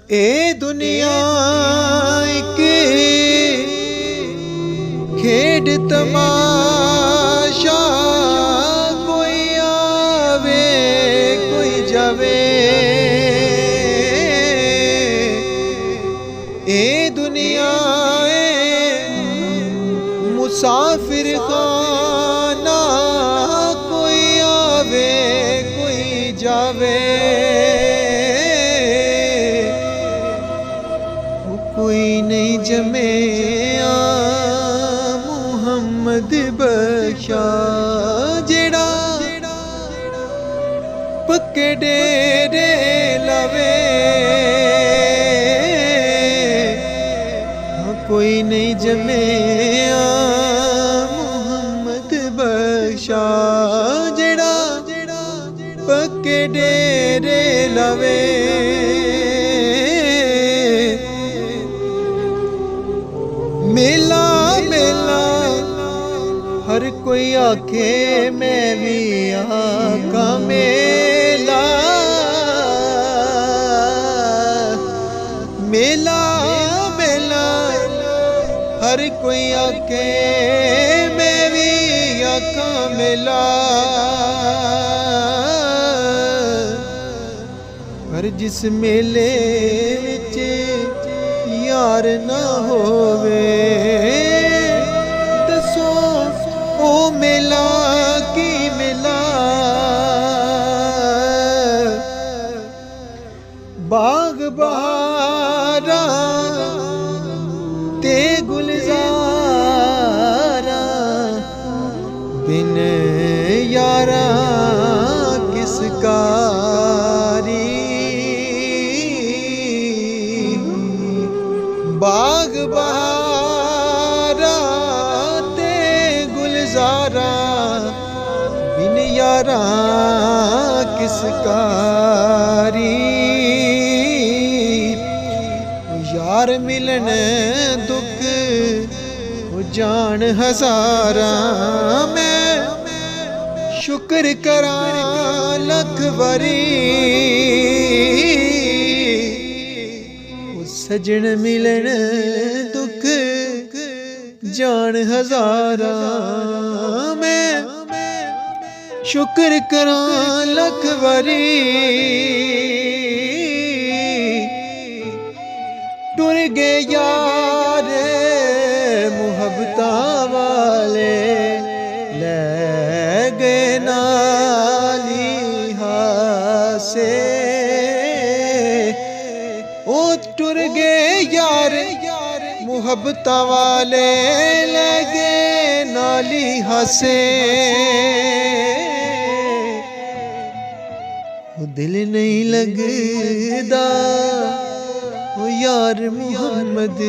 ए दुनिया के खेड तमाशा, कोई आवे कोई जावे। ए दुनिया मुसाफिर खाना, कोई आवे कोई जावे। कोई नहीं जमे मुहम्मद बख्शा, जेड़ा पक्के डेरे लवे। कोई नहीं जमे मुहम्मद बख्शा, जेड़ा पक्के डेरे लवे। मेला मेला हर कोई आखे, मैं भी आका मेला। मेला मेला हर कोई आखे, मैं भी आका मेला। पर जिस मेले विच यार ना होवे, दसो ओ मेला की मेला। बाग बहारा ते गुलजारा, बिन यारा किस कारी। बाग बहारा ते गुलजारा, बिन यारा किस कारी। यार मिलन दुख जान हजारा, मैं शुक्र करा लख बारी। सजन मिलन दुख जान हजारा, मैं शुक्र करा लख बारी। टुर गए यार मुहब्बता वाले, ले गए नाली हासे। ओ टुर गए यार मुहब्बता वाले, लगे नाली हसे। दिल नहीं लगदा ओ यार मुहम्मद,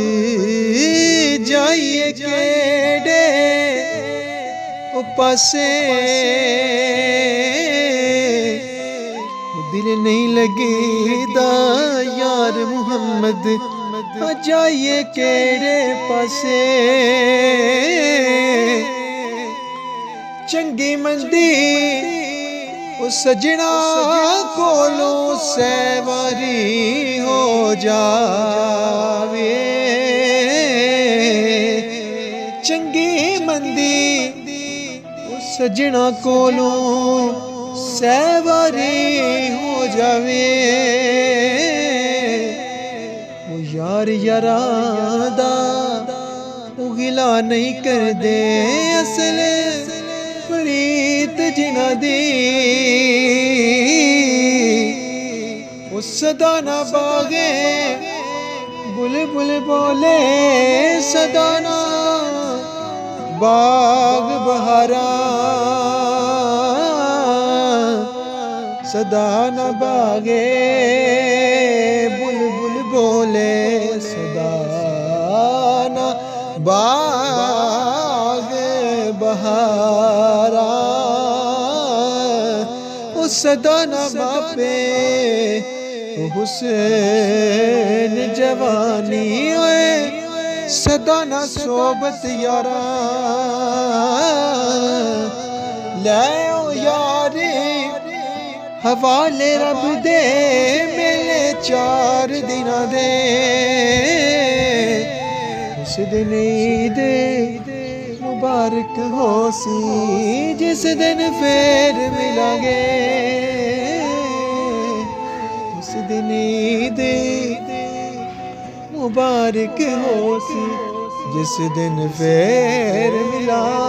जाइए केड़े ओ पासे। दिल नहीं लगदा यार मुहम्मद, जाइए केड़े पासे। चंगी मंदी ओ सजना कोलों सैवारी हो जावे। चंगी मंदी ओ सजना कोलों सैवारी हो जावे। ओ यार यारा दा ओ गिला नहीं कर दे, असल प्रीत जिना दी। ओ सदा ना बागे बुलबुल बोले, सदा ना बाग बहारा। सदा न बागे बुलबुल बोले, सदा न बाग बहारा। ओ सदा न बापे हुसैन जवानी, ओए सदा न सोबत यारा। ले ओ यारी हवाले रब दे, मिले 4 दिना दे उस दिन ईद मुबारक हो सी जिस दिन फिर मिलांगे उस दिन ईद मुबारक हो सी जिस दिन फिर मिला